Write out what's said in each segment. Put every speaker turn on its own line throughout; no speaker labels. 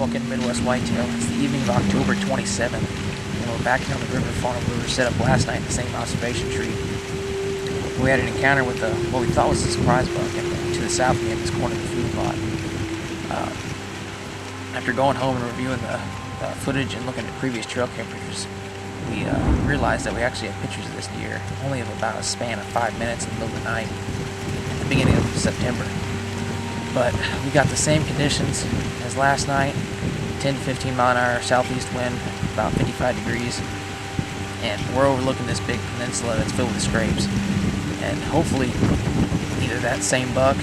welcome to Midwest Whitetail. It's the evening of October 27th, and we're back here on the river farm where we were set up last night in the same observation tree. We had an encounter with what we thought was a surprise buck to the south of me in this corner of the food plot. After going home and reviewing the footage and looking at previous trail cam pictures, we realized that we actually had pictures of this deer only of about a span of 5 minutes in the middle of the night at the beginning of September. But we got the same conditions as last night, 10 to 15 mile an hour southeast wind, about 55 degrees, and we're overlooking this big peninsula that's filled with scrapes. And hopefully either that same buck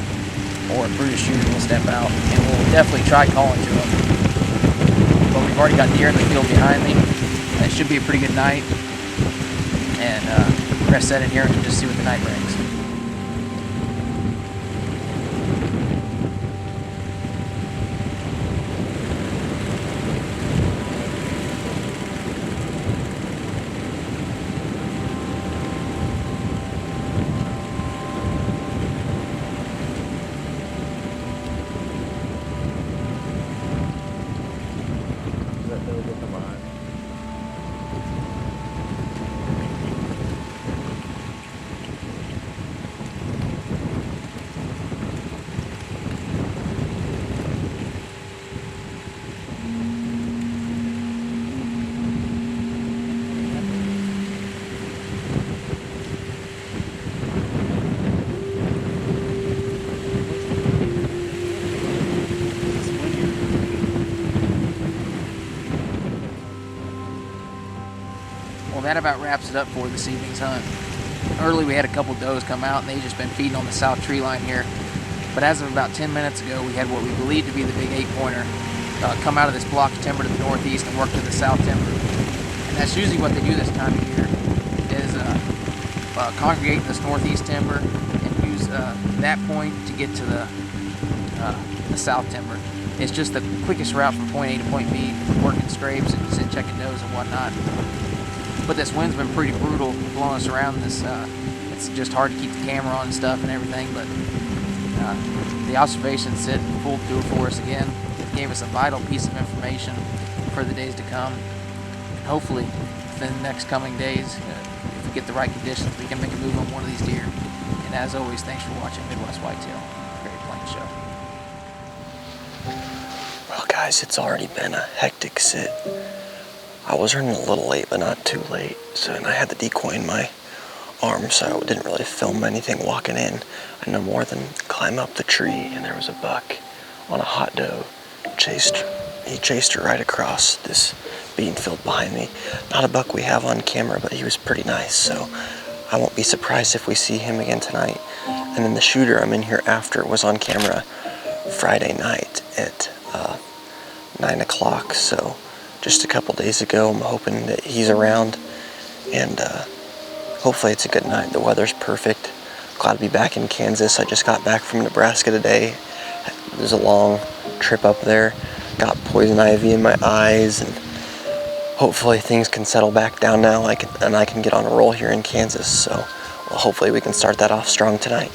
or a Brutus shooter will step out, and we'll definitely try calling to him. But we've already got deer in the field behind me, and it should be a pretty good night. And we're going to set in here and just see what the night brings. Well, that about wraps it up for this evening's hunt. Early we had a couple does come out and they've just been feeding on the south tree line here. But as of about 10 minutes ago, we had what we believed to be the big 8-pointer come out of this block of timber to the northeast and work to the south timber. And that's usually what they do this time of year, is congregate in this northeast timber and use that point to get to the south timber. It's just the quickest route from point A to point B, working scrapes and sit checking does and whatnot. But this wind's been pretty brutal blowing us around this. It's just hard to keep the camera on and stuff and everything, but the observations sit full through for us again. It gave us a vital piece of information for the days to come. Hopefully, within the next coming days, if we get the right conditions, we can make a move on one of these deer. And as always, thanks for watching Midwest Whitetail. Great playing show.
Well, guys, it's already been a hectic sit. I was running a little late, but not too late. And I had the decoy in my arm, so I didn't really film anything walking in. I no more than climb up the tree, and there was a buck on a hot doe. He chased her right across this bean field behind me. Not a buck we have on camera, but he was pretty nice, so I won't be surprised if we see him again tonight. And then the shooter I'm in here after was on camera Friday night at 9 o'clock, so just a couple days ago. I'm hoping that he's around, and hopefully it's a good night. The weather's perfect. Glad to be back in Kansas. I just got back from Nebraska today. It was a long trip up there. Got poison ivy in my eyes, and hopefully things can settle back down now, and I can get on a roll here in Kansas. So well, hopefully we can start that off strong tonight.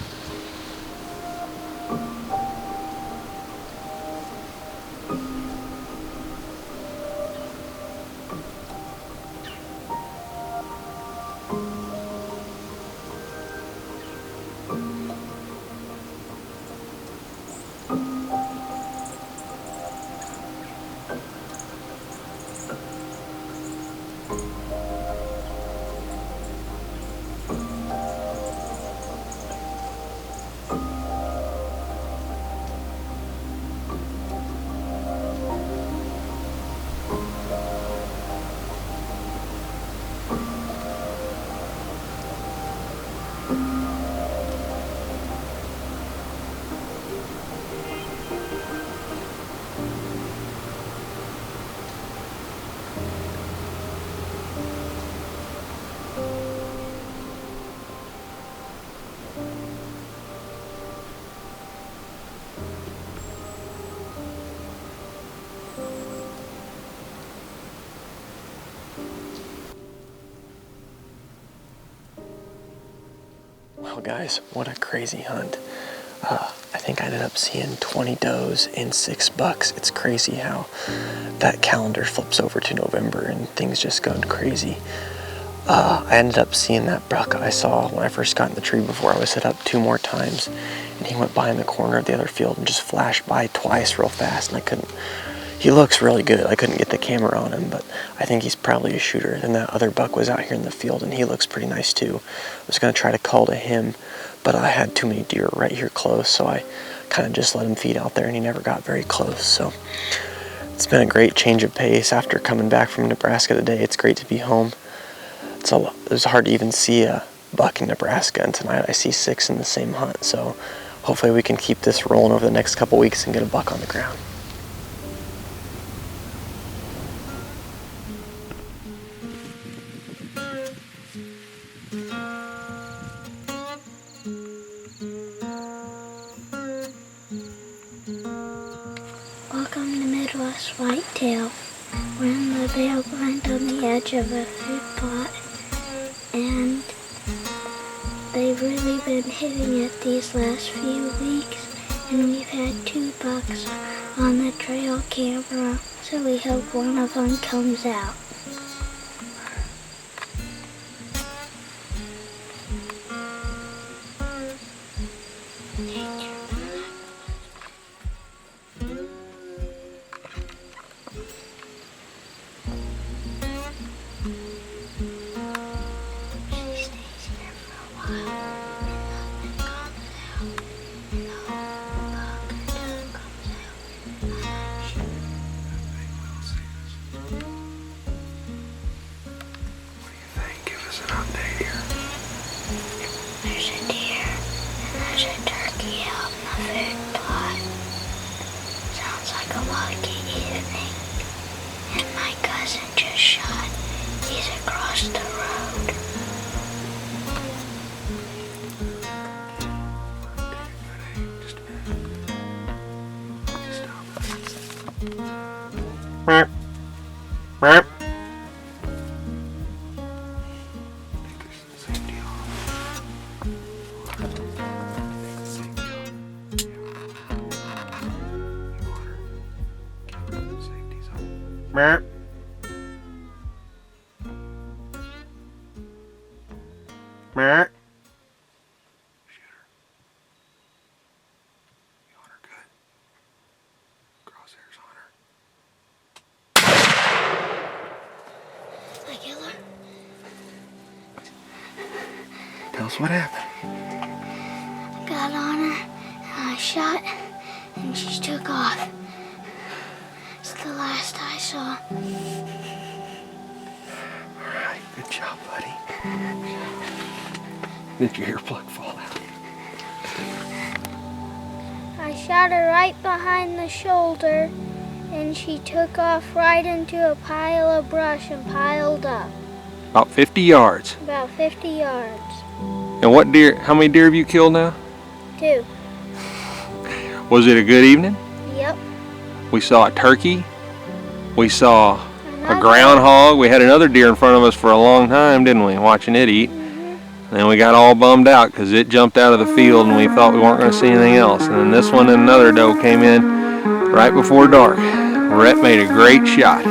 Well, guys, what a crazy hunt. I think I ended up seeing 20 does and 6 bucks. It's crazy how that calendar flips over to November and things just go crazy. I ended up seeing that buck I saw when I first got in the tree before I was set up 2 more times, and he went by in the corner of the other field and just flashed by twice real fast, and I couldn't. He looks really good. I couldn't get the camera on him, but I think he's probably a shooter. Then that other buck was out here in the field, and he looks pretty nice too. I was going to try to call to him, but I had too many deer right here close, so I kind of just let him feed out there, and he never got very close. So it's been a great change of pace after coming back from Nebraska today. It's great to be home. It was hard to even see a buck in Nebraska, and tonight I see 6 in the same hunt. So hopefully we can keep this rolling over the next couple weeks and get a buck on the ground.
Welcome to Midwest Whitetail. We're in the bale blind on the edge of a food plot, and they've really been hitting it these last few weeks, and we've had 2 bucks on the trail camera, so we hope one of them comes out. There's a deer and there's a turkey out in the food plot. Sounds like a lucky evening. And my cousin just shot. He's across the road.
Meow. Meow. Shooter. You on her good. Crosshairs on her.
I kill her.
Tell us what happened.
Got on her and I shot and she took off. It's the last I saw.
Alright, good job, buddy. Did your ear plug fall out?
I shot her right behind the shoulder and she took off right into a pile of brush and piled up.
About 50 yards.
About 50 yards.
And what deer, how many deer have you killed now?
2.
Was it a good evening?
Yep.
We saw a turkey. We saw a
Another.
groundhog. We had another deer in front of us for a long time, didn't we? Watching it eat. Then we got all bummed out because it jumped out of the field and we thought we weren't going to see anything else. And then this one and another doe came in right before dark. Rhett made a great shot.